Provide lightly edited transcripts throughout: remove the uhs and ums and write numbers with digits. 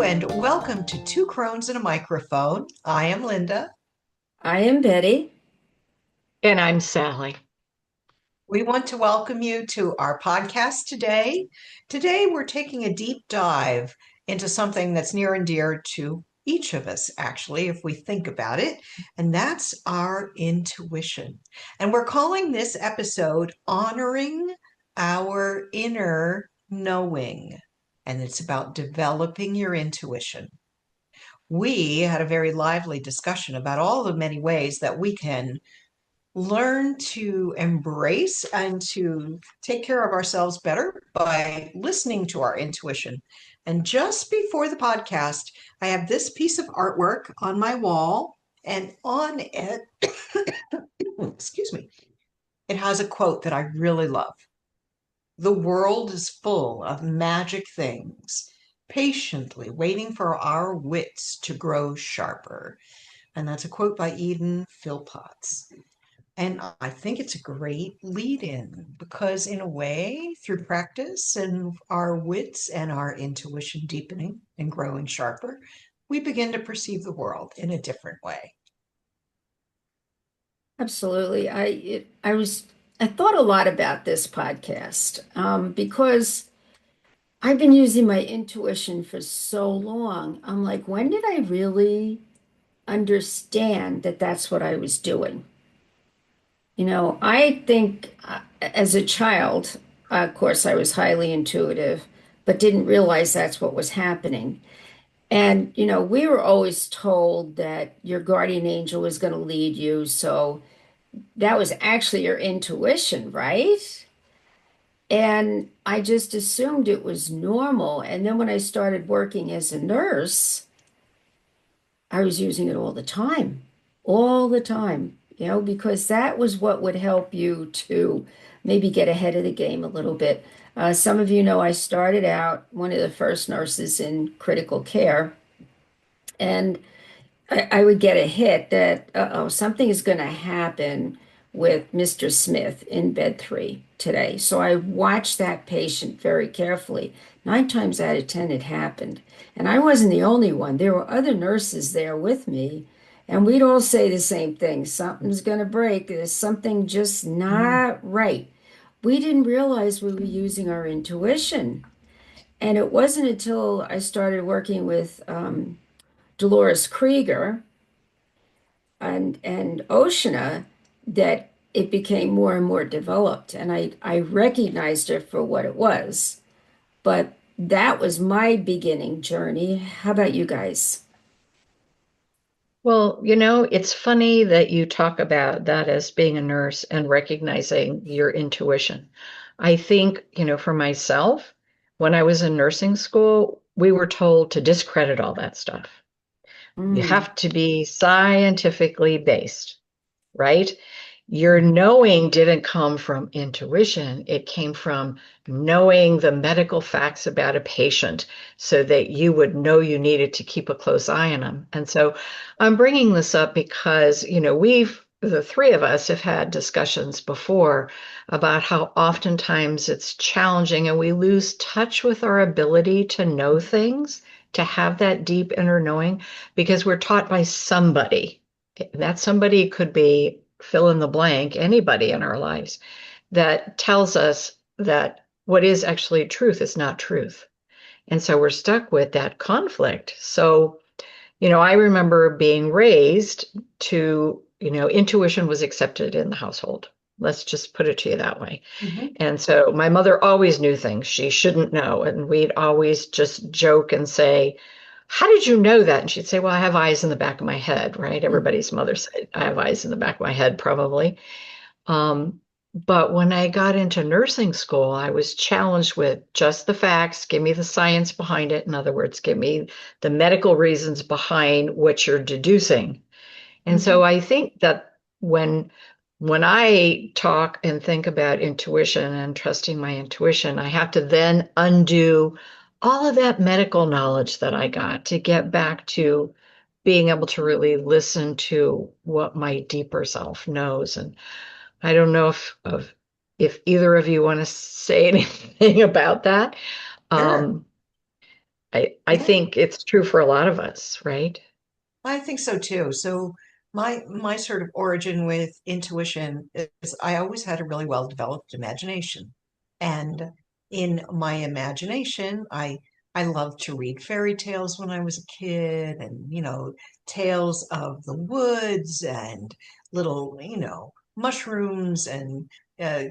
and welcome to Two Crones and a Microphone. I am Linda. I am Betty. And I'm Sally. We want to welcome you to our podcast today. Today, we're taking a deep dive into something that's near and dear to each of us, actually, if we think about it, and that's our intuition. And we're calling this episode Honoring Our Inner Knowing. And it's about developing your intuition. We had a very lively discussion about all the many ways that we can learn to embrace and to take care of ourselves better by listening to our intuition. And just before the podcast, I have this piece of artwork on my wall, and on it, excuse me, it has a quote that I really love. The world is full of magic things, patiently waiting for our wits to grow sharper. And that's a quote by Eden Philpotts. And I think it's a great lead in because, in a way, through practice and our wits and our intuition deepening and growing sharper, we begin to perceive the world in a different way. Absolutely. I thought a lot about this podcast because I've been using my intuition for so long. I'm like, when did I really understand that that's what I was doing? I think as a child, of course, I was highly intuitive, but didn't realize that's what was happening. And, we were always told that your guardian angel was going to lead you. So that was actually your intuition, right? And I just assumed it was normal. And then when I started working as a nurse, I was using it all the time, because that was what would help you to maybe get ahead of the game a little bit. Some of you know I started out one of the first nurses in critical care, and I would get a hit that, uh-oh, something is going to happen with Mr. Smith in bed 3 today. So I watched that patient very carefully. 9 times out of 10, it happened. And I wasn't the only one. There were other nurses there with me, and we'd all say the same thing. Something's going to break. There's something just Mm. not right. We didn't realize we were using our intuition. And it wasn't until I started working with Dolores Krieger and Oshana that it became more and more developed. And I recognized it for what it was. But that was my beginning journey. How about you guys? Well, it's funny that you talk about that as being a nurse and recognizing your intuition. I think, for myself, when I was in nursing school, we were told to discredit all that stuff. You Mm. have to be scientifically based, right? Your knowing didn't come from intuition. It came from knowing the medical facts about a patient so that you would know you needed to keep a close eye on them. And so I'm bringing this up because, the three of us have had discussions before about how oftentimes it's challenging and we lose touch with our ability to know things, to have that deep inner knowing, because we're taught by somebody. That somebody could be fill in the blank, anybody in our lives that tells us that what is actually truth is not truth. And so we're stuck with that conflict. So, I remember being raised to, intuition was accepted in the household. Let's just put it to you that way. Mhm. And so my mother always knew things she shouldn't know. And we'd always just joke and say, how did you know that? And she'd say, well, I have eyes in the back of my head, right? Everybody's mother said, I have eyes in the back of my head, probably. Um, but when I got into nursing school, I was challenged with just the facts, give me the science behind it. In other words, give me the medical reasons behind what you're deducing. And so Mhm. I think that when I talk and think about intuition and trusting my intuition, I have to then undo all of that medical knowledge that I got to get back to being able to really listen to what my deeper self knows. And I don't know if either of you want to say anything about that. Sure. Um, I Yeah, think it's true for a lot of us, right? I think so too. So my sort of origin with intuition is I always had a really well developed imagination. And in my imagination, I loved to read fairy tales when I was a kid and, tales of the woods and little, mushrooms and uh,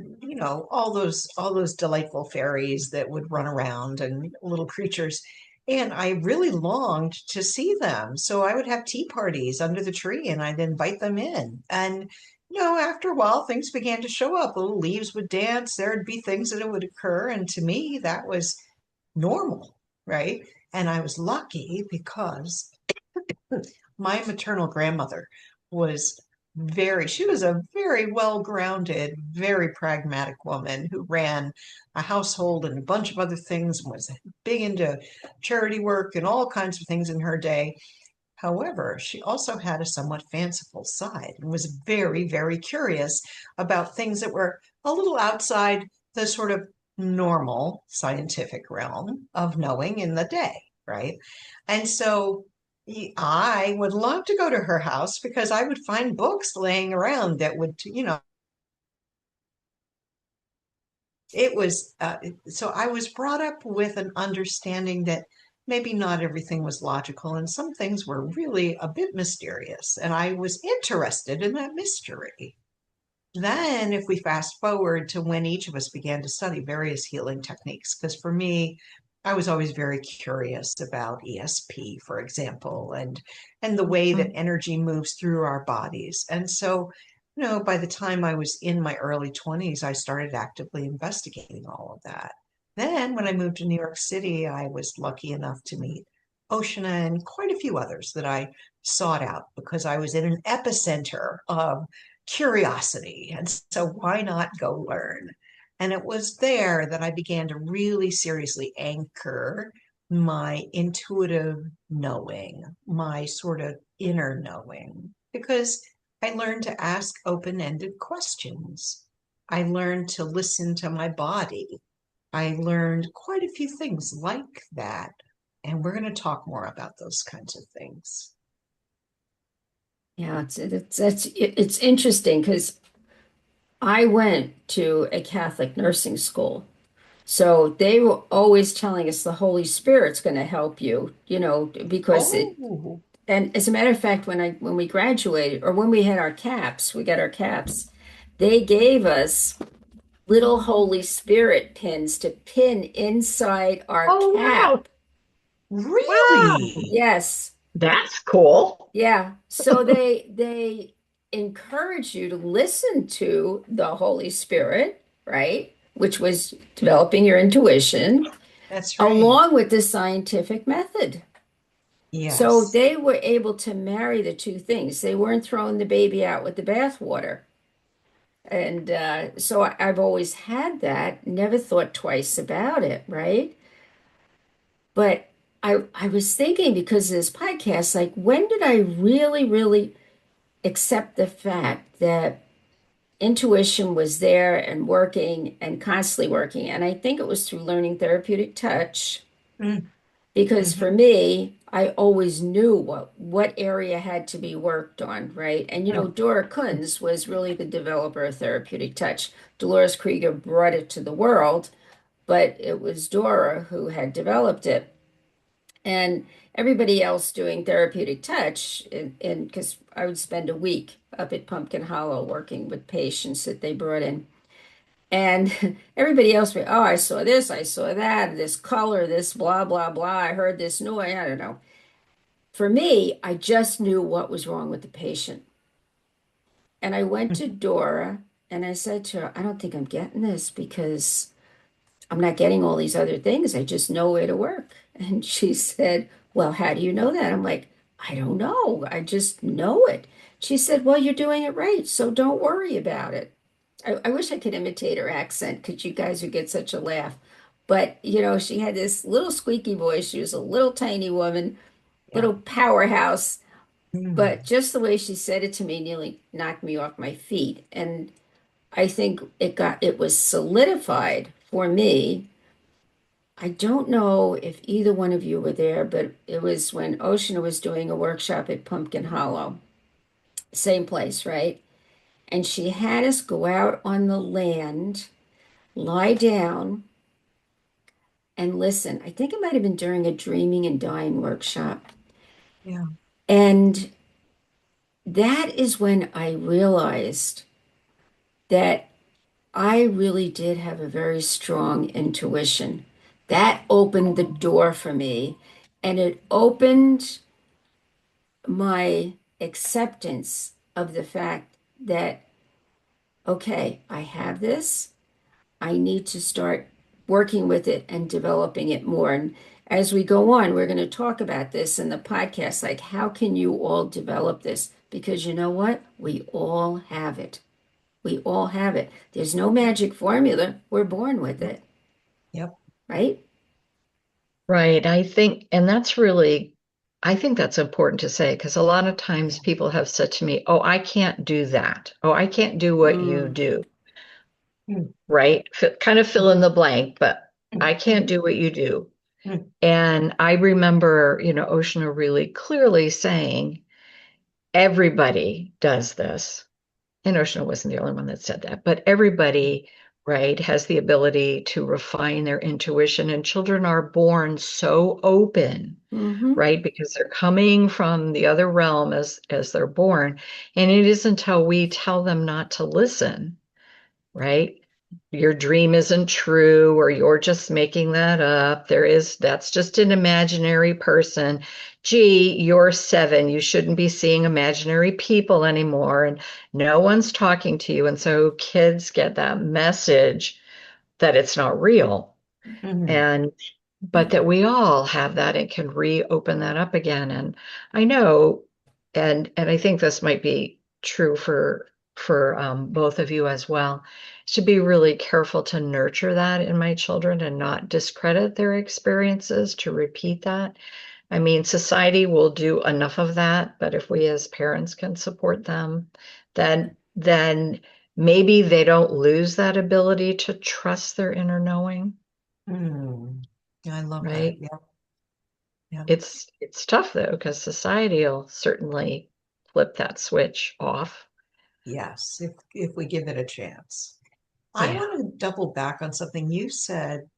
all those delightful fairies that would run around and little creatures. And I really longed to see them. So I would have tea parties under the tree and I'd invite them in. And, after a while, things began to show up. Little leaves would dance, there'd be things that would occur. And to me, that was normal, right? And I was lucky because my maternal grandmother was she was a very well-grounded, very pragmatic woman who ran a household and a bunch of other things and was big into charity work and all kinds of things in her day. However, she also had a somewhat fanciful side and was very, very curious about things that were a little outside the sort of normal scientific realm of knowing in the day, right? And so I would love to go to her house because I would find books laying around that would, it was, so I was brought up with an understanding that maybe not everything was logical and some things were really a bit mysterious. And I was interested in that mystery. Then, if we fast forward to when each of us began to study various healing techniques, because for me, I was always very curious about ESP, for example, and the way that Mm. energy moves through our bodies. And so, by the time I was in my early 20s, I started actively investigating all of that. Then, when I moved to New York City, I was lucky enough to meet Oceana and quite a few others that I sought out because I was in an epicenter of curiosity. And so why not go learn? And it was there that I began to really seriously anchor my intuitive knowing, my sort of inner knowing, because I learned to ask open ended questions. I learned to listen to my body. I learned quite a few things like that. And we're going to talk more about those kinds of things. Yeah, it's interesting because I went to a Catholic nursing school. So they were always telling us the Holy Spirit's going to help you, because Oh, and as a matter of fact, when we graduated or when we had our caps, we got our caps, they gave us little Holy Spirit pins to pin inside our Oh, wow. cap. Wow. really? Yes. That's cool. Yeah. So they encourage you to listen to the Holy Spirit, right? Which was developing your intuition That's right. along with the scientific method. So Yes. they were able to marry the two things. They weren't throwing the baby out with the bathwater. And so I've always had that, never thought twice about it, right? But I was thinking because of this podcast, like when did I really, really accept the fact that intuition was there and working and constantly working? And I think it was through learning therapeutic touch. Mm, Because for mhm, me, I always knew what area had to be worked on, right? And mm, Dora Kunz was really the developer of therapeutic touch. Dolores Krieger brought it to the world, but it was Dora who had developed it. And everybody else doing therapeutic touch, and because I would spend a week up at Pumpkin Hollow working with patients that they brought in. And everybody else went, oh, I saw this, I saw that, this color, this blah, blah, blah. I heard this noise. I don't know. For me, I just knew what was wrong with the patient. And I went to mhm. Dora and I said to her, I don't think I'm getting this because I'm not getting all these other things. I just know where to work. And she said, well, how do you know that? I'm like, I don't know. I just know it. She said, well, you're doing it right. So don't worry about it. I wish I could imitate her accent because you guys would get such a laugh. But, she had this little squeaky voice. She was a little tiny woman, Yeah. little powerhouse. Mm, But just the way she said it to me nearly knocked me off my feet. And I think it was solidified for me I don't know if either one of you were there, but it was when Oceana was doing a workshop at Pumpkin Hollow. Same place, right? And she had us go out on the land, lie down, and listen. I think it might have been during a dreaming and dying workshop. Yeah. And that is when I realized that I really did have a very strong intuition. That opened the door for me, and it opened my acceptance of the fact that, okay, I have this. I need to start working with it and developing it more. And as we go on, we're going to talk about this in the podcast, like how can you all develop this? Because you know what? We all have it. We all have it. There's no magic formula. We're born with it, Yep. right? Right. I think that's important to say because a lot of times people have said to me, "Oh, I can't do that. Oh, I can't do what you Mm, do." Mm, Right? Kind of fill in the blank, but mm, I can't mhm, do what you do. mm, And I remember, Oceana really clearly saying, everybody does this. And Oceana wasn't the only one that said that, but everybody, right, has the ability to refine their intuition. And children are born so open, hmm. right, because they're coming from the other realm as they're born. And it isn't until we tell them not to listen, right? Your dream isn't true, or you're just making that up. That's just an imaginary person. Gee, you're 7. You shouldn't be seeing imaginary people anymore, and no one's talking to you. And so kids get that message that it's not real. mhm. And but that we all have that and can reopen that up again. And I know, and I think this might be true for both of you as well, to be really careful to nurture that in my children and not discredit their experiences, to repeat that. I mean, society will do enough of that, but if we as parents can support them, then maybe they don't lose that ability to trust their inner knowing, Mm. I love that. right? Yep. Yep. It's tough though, because society will certainly flip that switch off. Yes, if we give it a chance. I Yeah. want to double back on something you said,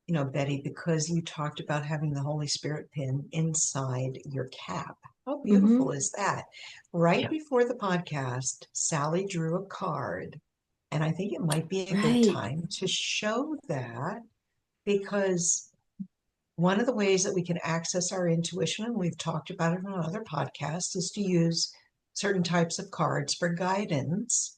Betty, because you talked about having the Holy Spirit pin inside your cap. How Hmm. beautiful is that? Right Yeah. before the podcast, Sally drew a card, and I think it might be a good Right. time to show that because one of the ways that we can access our intuition, and we've talked about it on other podcasts, is to use certain types of cards for guidance.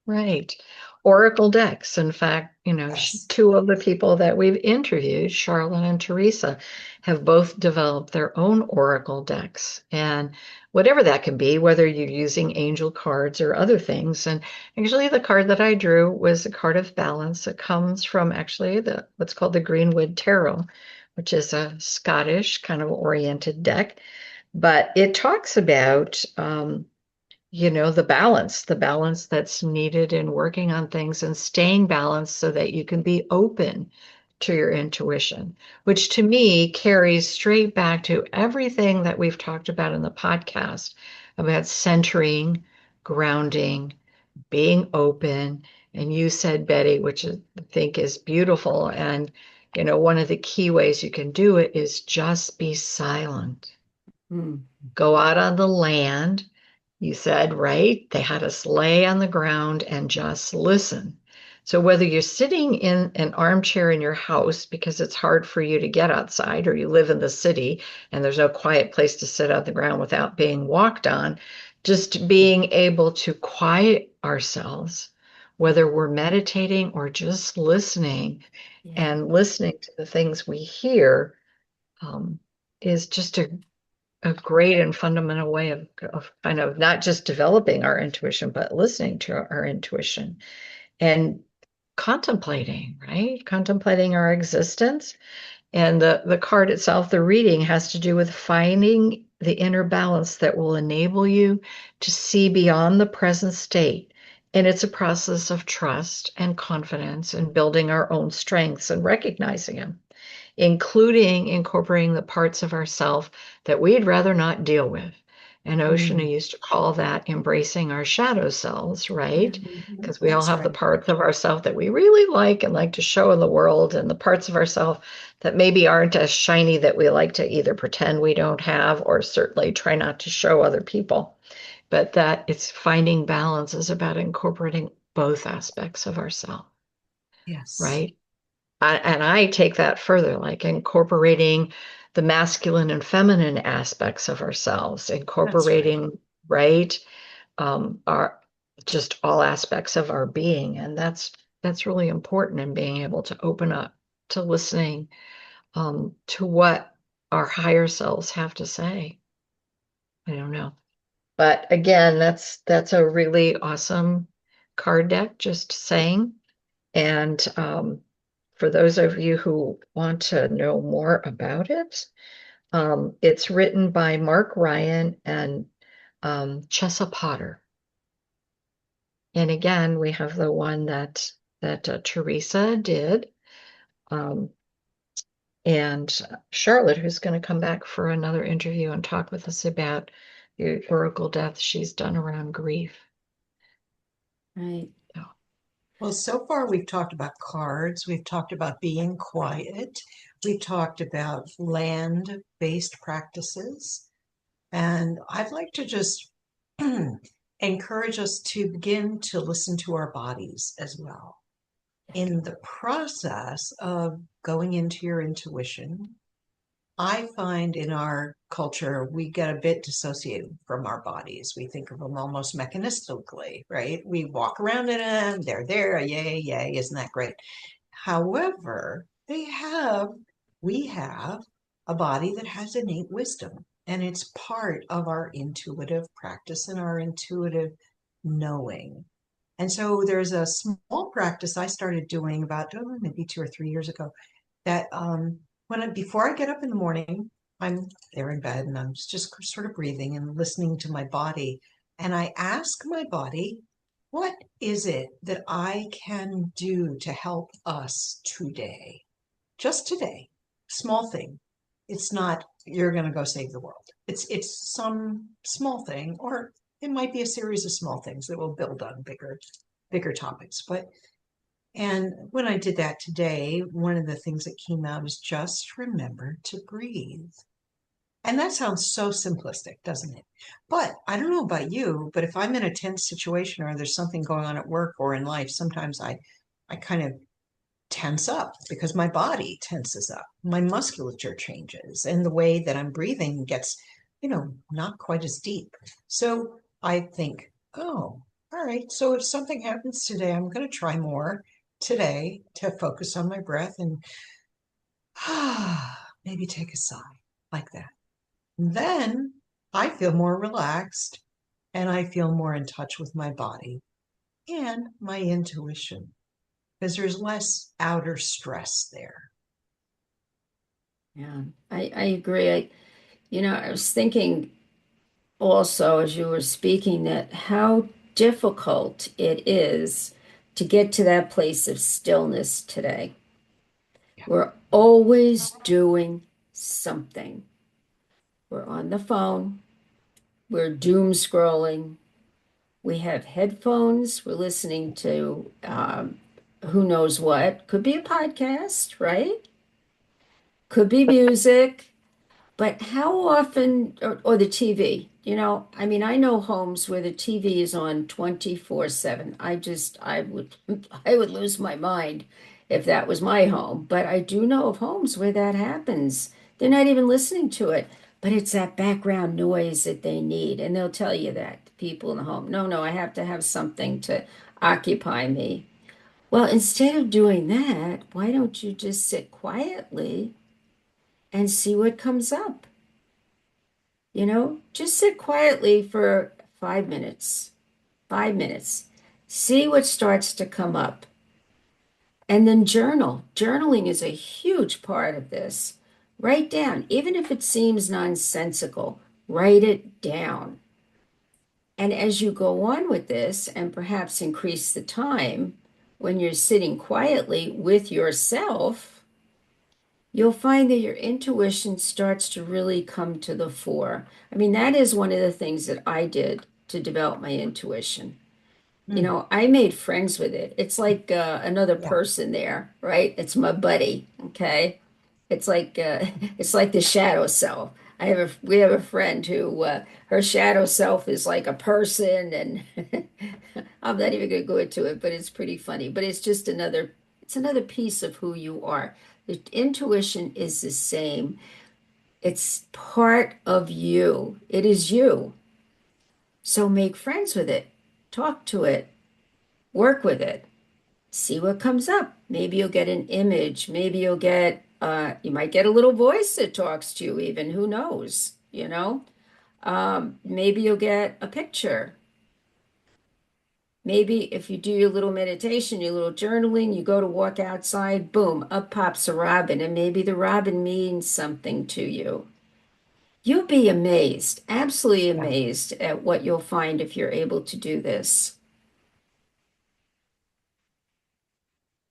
Right. Oracle decks. In fact, Yes. two of the people that we've interviewed, Charlotte and Teresa, have both developed their own Oracle decks. And whatever that can be, whether you're using angel cards or other things. And actually, the card that I drew was a card of balance. It comes from actually the what's called the Greenwood Tarot, which is a Scottish kind of oriented deck. But it talks about the balance that's needed in working on things and staying balanced so that you can be open to your intuition, which to me carries straight back to everything that we've talked about in the podcast about centering, grounding, being open. And you said, Betty, which I think is beautiful. And, one of the key ways you can do it is just be silent. Mm. Go out on the land. You said, right? They had us lay on the ground and just listen. So whether you're sitting in an armchair in your house because it's hard for you to get outside, or you live in the city and there's no quiet place to sit on the ground without being walked on, just being able to quiet ourselves, whether we're meditating or just listening, Yeah. and listening to the things we hear, um, is just a great and fundamental way of kind of not just developing our intuition, but listening to our intuition and contemplating, right? Contemplating our existence. And the card itself, the reading, has to do with finding the inner balance that will enable you to see beyond the present state. And it's a process of trust and confidence and building our own strengths and recognizing them. including incorporating the parts of ourself that we'd rather not deal with. And Oceana Mm. used to call that embracing our shadow selves, right? Mhm. Because we all That's have the right. parts of ourself that we really like and like to show in the world, and the parts of ourself that maybe aren't as shiny that we like to either pretend we don't have or certainly try not to show other people. But that it's finding balance is about incorporating both aspects of ourself, Yes, right? And I take that further, like incorporating the masculine and feminine aspects of ourselves, that's right. incorporating, right, our just all aspects of our being. And that's really important in being able to open up to listening to what our higher selves have to say. I don't know. But again, that's a really awesome card deck, just saying. And for those of you who want to know more about it, it's written by Mark Ryan and Chessa Potter. And again, we have the one that Teresa did, um, and Charlotte, who's going to come back for another interview and talk with us about the oracle death she's done around grief. Right. So, Well, so far we've talked about cards, we've talked about being quiet, we've talked about land-based practices, and I'd like to just encourage us to begin to listen to our bodies as well. In the process of going into your intuition, I find in our culture, we get a bit dissociated from our bodies. We think of them almost mechanistically, right? We walk around in them, they're there, yay, yay, isn't that great? However, we have a body that has innate wisdom, and it's part of our intuitive practice and our intuitive knowing. And so there's a small practice I started doing about maybe 2 or 3 years ago that before I get up in the morning, I'm there in bed and I'm just sort of breathing and listening to my body. And I ask my body, what is it that I can do to help us today? Just today. Small thing. It's not you're going to go save the world. It's some small thing, or it might be a series of small things that will build on bigger topics. And when I did that today, one of the things that came out is just remember to breathe. And that sounds so simplistic, doesn't it? But I don't know about you, but if I'm in a tense situation or there's something going on at work or in life, sometimes I kind of tense up because my body tenses up. My musculature changes and the way that I'm breathing gets, not quite as deep. So I think, oh, all right. So if something happens today, I'm going to try more today to focus on my breath and maybe take a sigh like that. Then I feel more relaxed and I feel more in touch with my body and my intuition because there's less outer stress there. Yeah, I agree. I was thinking also as you were speaking that how difficult it is to get to that place of stillness today. Yeah. We're always doing something. We're on the phone, we're doom scrolling, we have headphones, we're listening to who knows what. Could be a podcast, right? Could be music. But how often, or the TV, I mean, I know homes where the TV is on 24/7. I would lose my mind if that was my home. But I do know of homes where that happens. They're not even listening to it, but it's that background noise that they need. And they'll tell you that, the people in the home. No, no, I have to have something to occupy me. Well, instead of doing that, why don't you just sit quietly and see what comes up? Just sit quietly for 5 minutes, 5 minutes, see what starts to come up, and then journal. Journaling is a huge part of this. Write down, even if it seems nonsensical, write it down. And as you go on with this and perhaps increase the time when you're sitting quietly with yourself, you'll find that your intuition starts to really come to the fore. I mean, that is one of the things that I did to develop my intuition. You Mm, know, I made friends with it. It's like another yeah. person there, right? It's my buddy, okay? It's like it's like the shadow self. We have a friend who her shadow self is like a person, and I'm not even gonna go into it, but it's pretty funny. But it's another piece of who you are. The intuition is the same. It's part of you. It is you. So make friends with it. Talk to it. Work with it. See what comes up. Maybe you'll get an image. Maybe you might get a little voice that talks to you even. Who knows? You know? Maybe you'll get a picture. Maybe if you do your little meditation, your little journaling, you go to walk outside, boom, up pops a robin, and maybe the robin means something to you. You'll be amazed, absolutely Yeah. amazed at what you'll find if you're able to do this.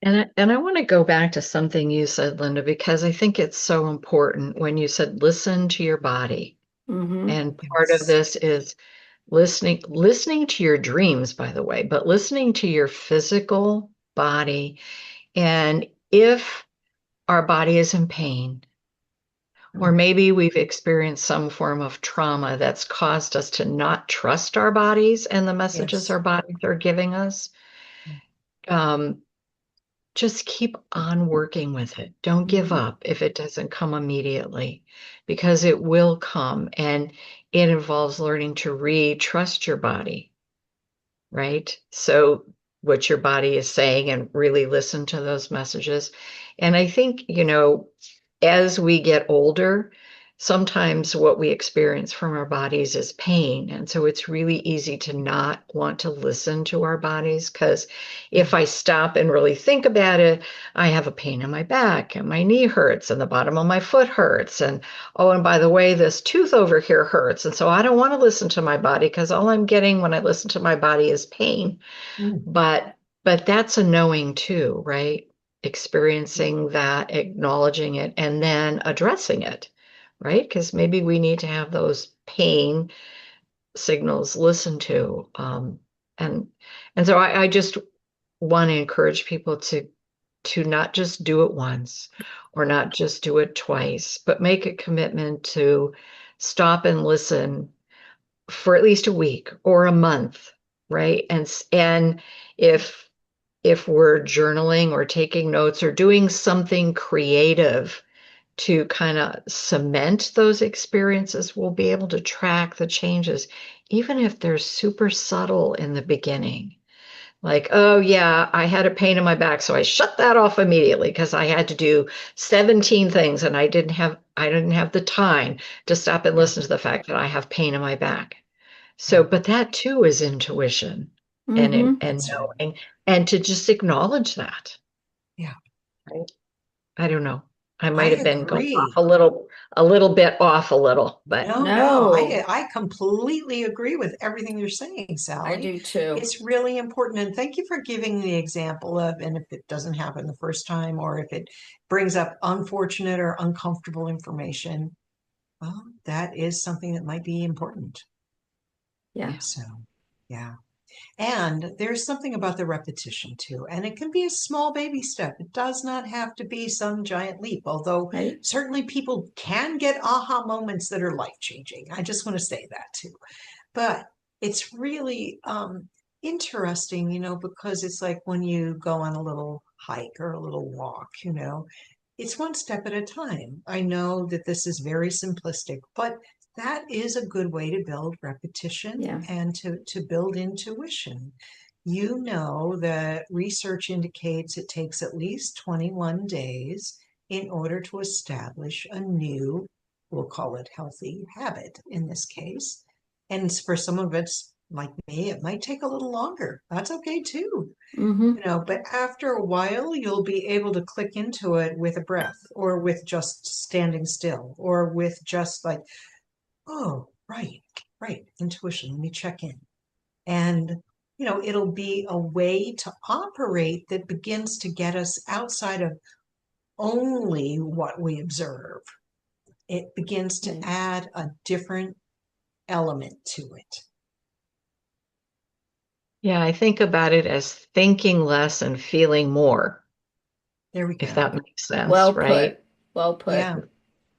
And I want to go back to something you said, Linda, because I think it's so important when you said listen to your body. Mm-hmm. And part of Yes. this is listening to your dreams, by the way, but listening to your physical body. And if our body is in pain, or Mm, maybe we've experienced some form of trauma that's caused us to not trust our bodies and the messages yes. our bodies are giving us, um, just keep on working with it. Don't give Mhm. up if it doesn't come immediately, because it will come. And it involves learning to re-trust your body, right? So what your body is saying and really listen to those messages. And I think, as we get older, sometimes what we experience from our bodies is pain. And so it's really easy to not want to listen to our bodies because Yeah. if I stop and really think about it, I have a pain in my back and my knee hurts and the bottom of my foot hurts. And oh, and by the way, this tooth over here hurts. And so I don't want to listen to my body because all I'm getting when I listen to my body is pain. Mm, But that's a knowing too, right? Experiencing that, acknowledging it, and then addressing it, right? Because maybe we need to have those pain signals listened to. And and so I just want to encourage people to not just do it once or not just do it twice, but make a commitment to stop and listen for at least a week or a month, right? And if if we're journaling or taking notes or doing something creative to kind of cement those experiences, we'll be able to track the changes, even if they're super subtle in the beginning. Like, oh yeah, I had a pain in my back, so I shut that off immediately because I had to do 17 things and I didn't have the time to stop and yeah. listen to the fact that I have pain in my back. So, but that too is intuition Mm-hmm. and That's right. knowing and to just acknowledge that, Yeah. right? I don't know. I I might have been going off agree. a little bit off a little, but No, no, No, I completely agree with everything you're saying, I Sally. do too. It's really important. And thank you for giving the example of, and if it doesn't happen the first time, or if it brings up unfortunate or uncomfortable information, well, that is something that might be important. Yeah. So, yeah. And there's something about the repetition too. And it can be a small baby step. It does not have to be some giant leap, although Right? certainly people can get aha moments that are life changing. I just want to say that too. But it's really interesting, because it's like when you go on a little hike or a little walk, it's one step at a time. I know that this is very simplistic, but that is a good way to build repetition Yeah. and to build intuition. You know that research indicates it takes at least 21 days in order to establish a new, we'll call it healthy habit in this case. And for some of it's like me, it might take a little longer. That's okay too. Mm-hmm. But after a while, you'll be able to click into it with a breath or with just standing still or with just like, oh, right, right, intuition, let me check in. And, it'll be a way to operate that begins to get us outside of only what we observe. It begins to Right. add a different element to it. Yeah, I think about it as thinking less and feeling more, There we if go. that makes sense, Well right? put. Well put. Yeah,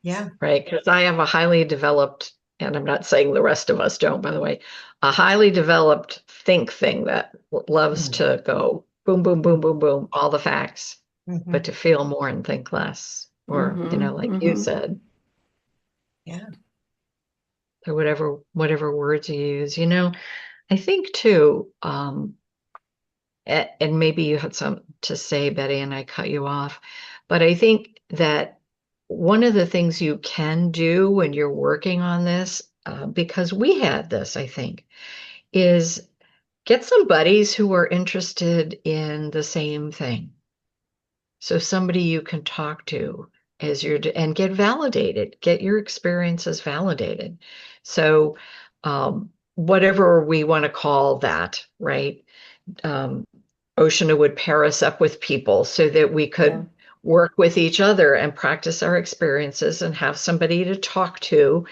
yeah. Right? Because I have a highly developed, and I'm not saying the rest of us don't, by the way, a highly developed think thing that loves Mm, to go boom, boom, boom, mm, boom, boom, all the facts, but mhm. to feel more and think less, or, Mm-hmm. like you Mm-hmm. said, Yeah. or whatever words you use. I think too, and maybe you had some to say, Betty, and I cut you off, but I think that one of the things you can do when you're working on this, because we had this, I think, is get some buddies who are interested in the same thing. So somebody you can talk to as and get validated, get your experiences validated. So, whatever we want to call that, right? um, Oceana would pair us up with people so that we Yeah. could work with each other and practice our experiences and have somebody to talk to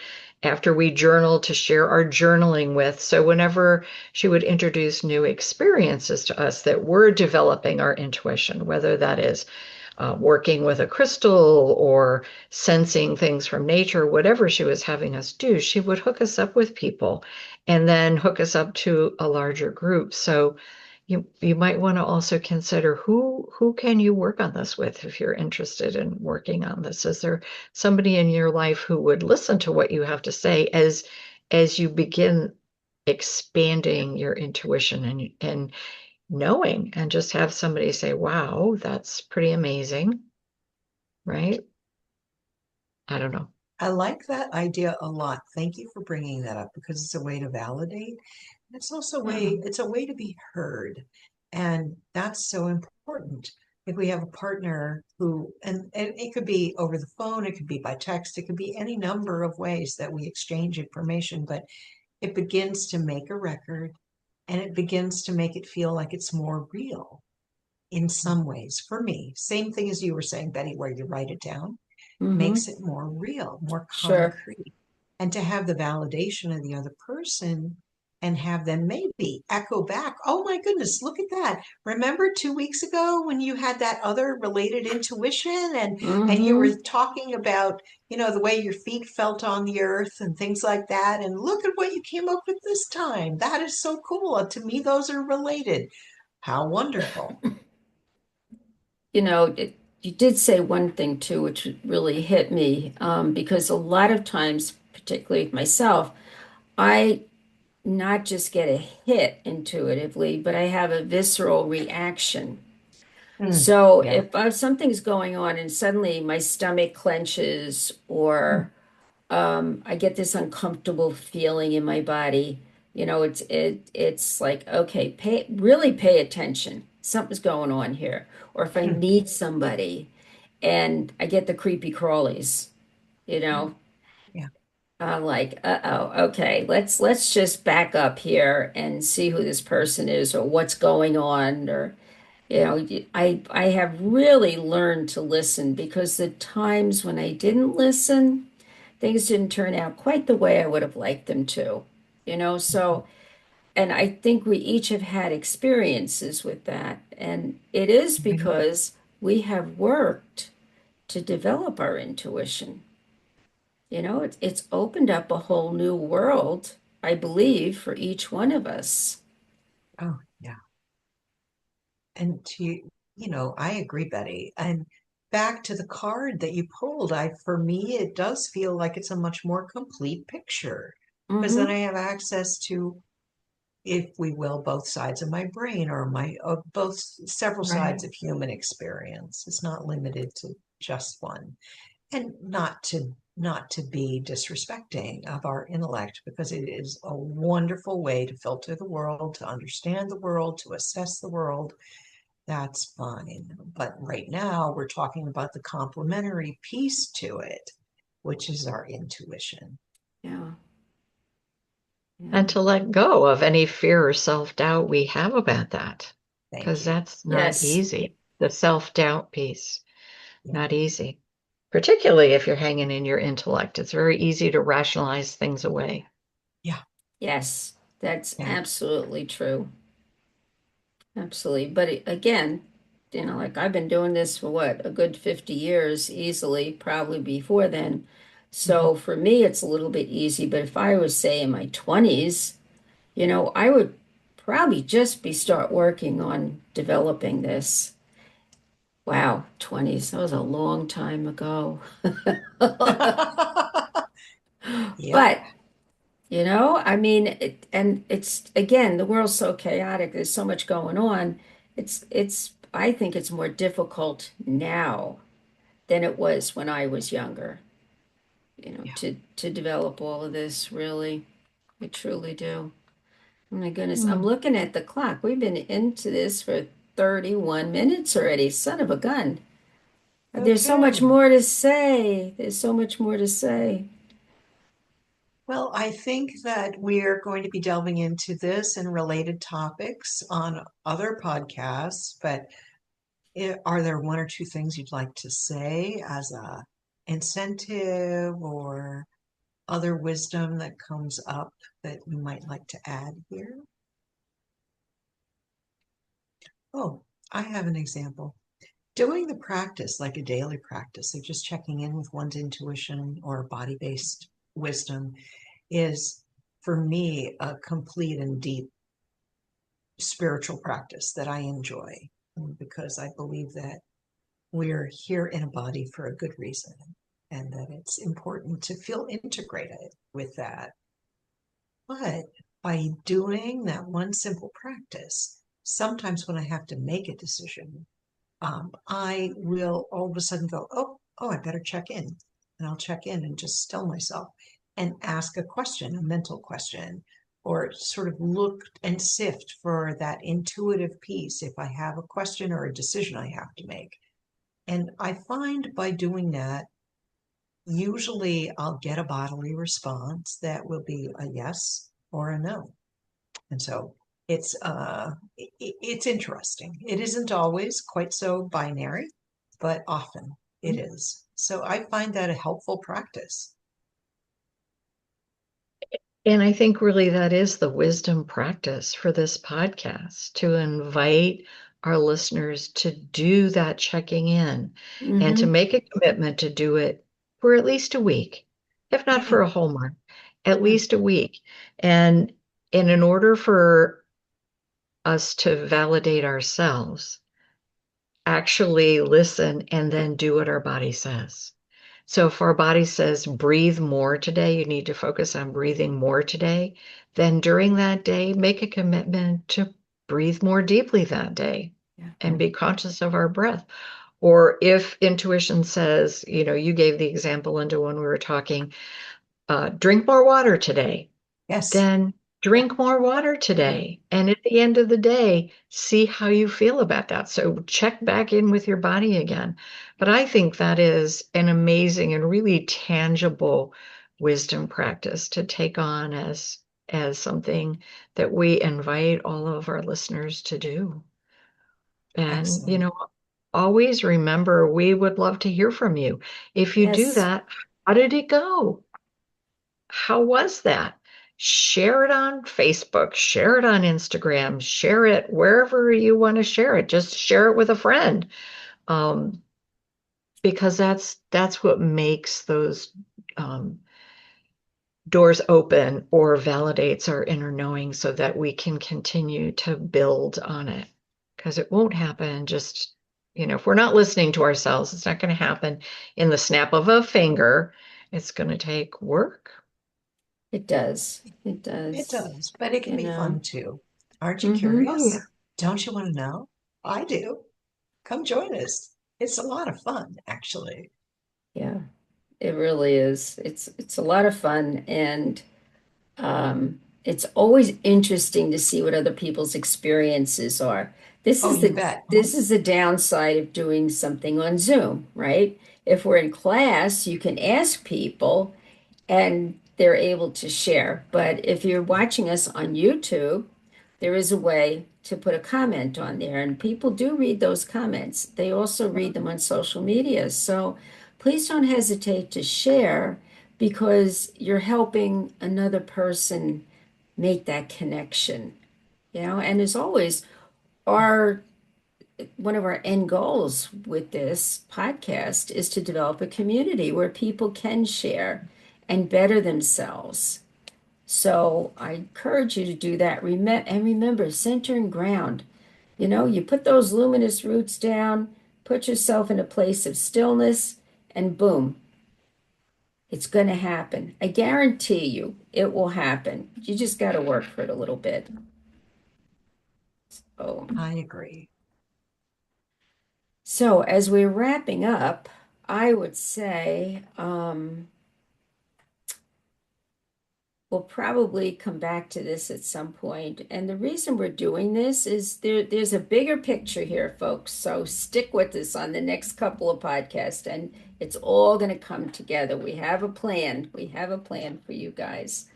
after we journal to share our journaling with. So whenever she would introduce new experiences to us that we're developing our intuition, whether that is working with a crystal or sensing things from nature, whatever she was having us do, she would hook us up with people and then hook us up to a larger group. So you might want to also consider who can you work on this with if you're interested in working on this. Is there somebody in your life who would listen to what you have to say as you begin expanding your intuition and knowing and just have somebody say, wow, that's pretty amazing, right? I don't know. I like that idea a lot. Thank you for bringing that up because it's a way to validate. It's also Yeah. it's a way to be heard. And that's so important. If we have a partner who, and it could be over the phone, it could be by text, it could be any number of ways that we exchange information, but it begins to make a record and it begins to make it feel like it's more real in some ways for me. Same thing as you were saying, Betty, where you write it down Mm-hmm. makes it more real, more Sure. concrete. And to have the validation of the other person and have them maybe echo back, oh my goodness, look at that. Remember 2 weeks ago when you had that other related intuition and you were Mm-hmm. talking about, the way your feet felt on the earth and things like that. And look at what you came up with this time. That is so cool. To me, those are related. How wonderful. You did say one thing too, which really hit me, because a lot of times, particularly with myself, I not just get a hit intuitively, but I have a visceral reaction. Mm, So yeah. if something's going on and suddenly my stomach clenches Mm, or I get this uncomfortable feeling in my body, it's like, okay, really pay attention. Something's going on here. Or if I mm, meet somebody and I get the creepy crawlies, you mm, know, yeah. I'm like, uh-oh, okay, let's just back up here and see who this person is or what's going on. Or I have really learned to listen because the times when I didn't listen, things didn't turn out quite the way I would have liked them to. So, and I think we each have had experiences with that. And it is Mhm. because we have worked to develop our intuition. It's opened up a whole new world, I believe, for each one of us. Oh, yeah. And I agree, Betty. And back to the card that you pulled, for me, it does feel like it's a much more complete picture because then Mm-hmm. I have access to, if we will, both sides of my brain or both several Right. sides of human experience. It's not limited to just one. And not to be disrespecting of our intellect because it is a wonderful way to filter the world, to understand the world, to assess the world. That's fine. But right now, we're talking about the complementary piece to it, which is our intuition. Yeah. And Yeah. to let go of any fear or self-doubt we have about that, Thank because you. that's not Yes. easy, the self-doubt piece. Yeah. not easy. Particularly if you're hanging in your intellect. It's very easy to rationalize things away. Yeah. Yes, that's Yeah. absolutely true. Absolutely. But again, like I've been doing this for what, a good 50 years easily, probably before then. Mhm. So for me, it's a little bit easy. But if I was, say, in my 20s, I would probably just be start working on developing this. Wow, 20s, that was a long time ago. Yep. But I mean, and it's again, the world's so chaotic. There's so much going on. I think it's more difficult now than it was when I was younger, Yeah. to develop all of this, really. I truly do. Oh my goodness, I'm Hmm. looking at the clock. We've been into this for 31 minutes already. Son of a gun. There's so much Okay. more to say. There's so much more to say. Well, I think that we're going to be delving into this and related topics on other podcasts, but are there one or two things you'd like to say as a incentive or other wisdom that comes up that you might like to add here? Oh, I have an example. Doing the practice like a daily practice of just checking in with one's intuition or body-based wisdom is, for me, a complete and deep spiritual practice that I enjoy because I believe that we're here in a body for a good reason and that it's important to feel integrated with that. But by doing that one simple practice, sometimes when I have to make a decision, I will all of a sudden go, oh, I better check in. And I'll check in and just still myself and ask a question, a mental question, or sort of look and sift for that intuitive piece if I have a question or a decision I have to make. And I find by doing that, usually I'll get a bodily response that will be a yes or a no. And so it's interesting. It isn't always quite so binary, but often it is. So I find that a helpful practice. And I think really that is the wisdom practice for this podcast to invite our listeners to do that checking in and to Mm-hmm. make a commitment to do it for at least a week, if not Yeah, for a whole month, at yeah, least a week. And in order for us to validate ourselves, actually listen and then do what our body says. So if our body says breathe more today, you need to focus on breathing more today, then during that day, make a commitment to breathe more deeply that day Yeah. and be conscious of our breath. Or if intuition says, you gave the example, Linda, when we were talking, drink more water today, yes, then yeah, drink more water yeah, today. And at the end of the day, see how you feel about that. So check back in with your body again. But I think that is an amazing and really tangible wisdom practice to take on as something that we invite all of our listeners to do. And, excellent. always remember we would love to hear from you. If you do Yes, that, how did it go? How was that? Share it on Facebook, share it on Instagram, share it wherever you want to share it. Just share it with a friend, um, because that's what makes those um, doors open or validates our inner knowing, so that we can continue to build on it. Because it won't happen just, if we're not listening to ourselves, it's not going to happen in the snap of a finger. It's going to take work. it does. It It does. does, but it can You be know. fun too. Aren't you Mm-hmm. Oh, yeah. curious? Don't you want to know? I do. Come join us. It's a lot of fun, actually. Yeah, it really is. It's a lot of fun, and it's always interesting to see what other people's experiences are. This Oh, is you the bet. this is the downside of doing something on Zoom, right? If we're in class, you can ask people and they're able to share. But if you're watching us on YouTube, there is a way to put a comment on there, and people do read those comments. They also read them on social media. So please don't hesitate to share because you're helping another person make that connection, and as always, our one of our end goals with this podcast is to develop a community where people can share and better themselves. So I encourage you to do that. And remember, center and ground. You put those luminous roots down, put yourself in a place of stillness, and boom, it's going to happen. I guarantee you it will happen. You just got to work for it a little bit. I agree. So as we're wrapping up, I would say we'll probably come back to this at some point. And the reason we're doing this is there's a bigger picture here, folks. So stick with us on the next couple of podcasts, and it's all going to come together. We have a plan. We have a plan for you guys,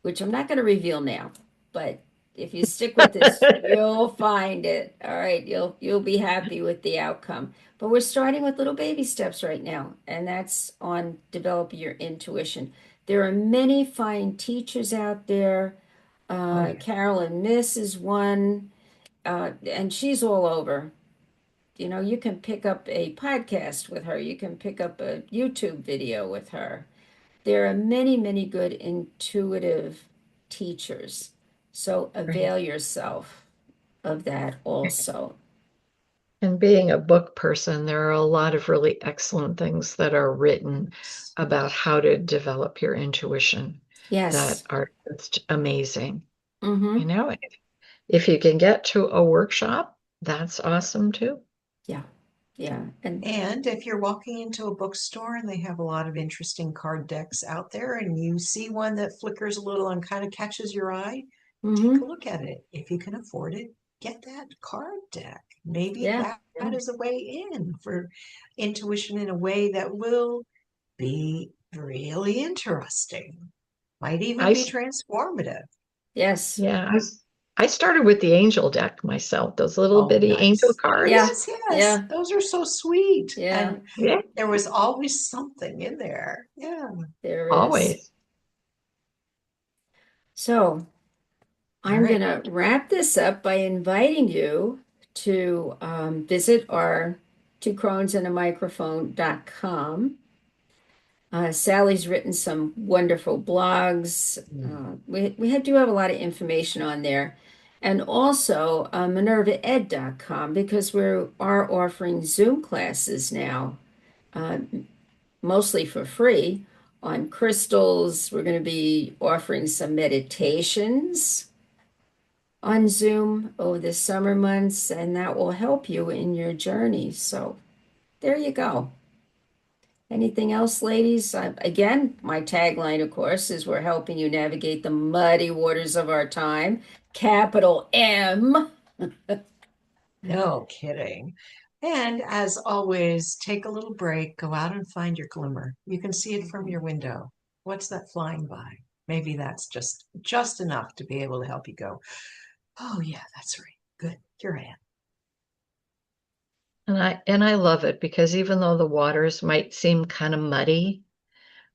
which I'm not going to reveal now, but if you stick with us, you'll find it. All right, you'll be happy with the outcome. But we're starting with little baby steps right now, and that's on developing your intuition. There are many fine teachers out there. Carolyn Miss is one, and she's all over. You can pick up a podcast with her. You can pick up a YouTube video with her. There are many, many good intuitive teachers. So avail yourself of that also. And being a book person, there are a lot of really excellent things that are written about how to develop your intuition that are just amazing. Mm-hmm. If you can get to a workshop, that's awesome too. Yeah. And if you're walking into a bookstore and they have a lot of interesting card decks out there and you see one that flickers a little and kind of catches your eye, take a look at it. If you can afford it, get that card deck. Maybe that is a way in for intuition in a way that will be really interesting. Might even be transformative. Yes. Yeah. I started with the angel deck myself, those little bitty angel cards. Yes. Those are so sweet. Yeah. And there was always something in there. Yeah. There is. Always. So I'm going to wrap this up by inviting you to visit our twocronesandamicrophone.com. Sally's written some wonderful blogs. We do have a lot of information on there. And also minervaed.com, because we are offering Zoom classes now, mostly for free, on crystals. We're going to be offering some meditations on Zoom over the summer months, and that will help you in your journey. So there you go. Anything else, ladies? Again, my tagline, of course, is we're helping you navigate the muddy waters of our time. Capital M. No kidding. And as always, take a little break, go out and find your glimmer. You can see it from your window. What's that flying by? Maybe that's just enough to be able to help you go, oh yeah, that's right. Good. You're in. And I love it because even though the waters might seem kind of muddy,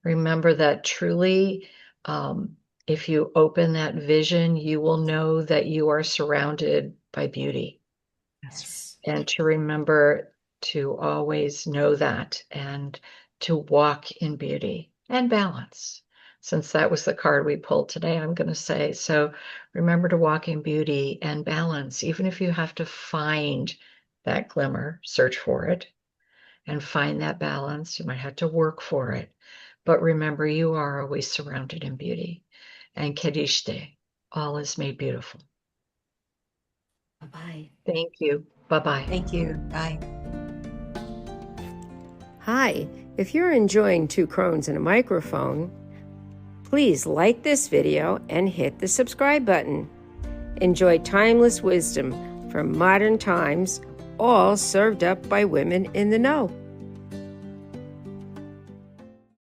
remember that truly, if you open that vision, you will know that you are surrounded by beauty. Yes. And to remember to always know that and to walk in beauty and balance. Since that was the card we pulled today, I'm going to say, so remember to walk in beauty and balance, even if you have to find that glimmer, search for it and find that balance. You might have to work for it, but remember you are always surrounded in beauty. And Kadishte, all is made beautiful. Bye-bye. Thank you. Bye-bye. Thank you. Bye. Hi, if you're enjoying Two Crones and a Microphone, please like this video and hit the subscribe button. Enjoy timeless wisdom from modern times, all served up by women in the know.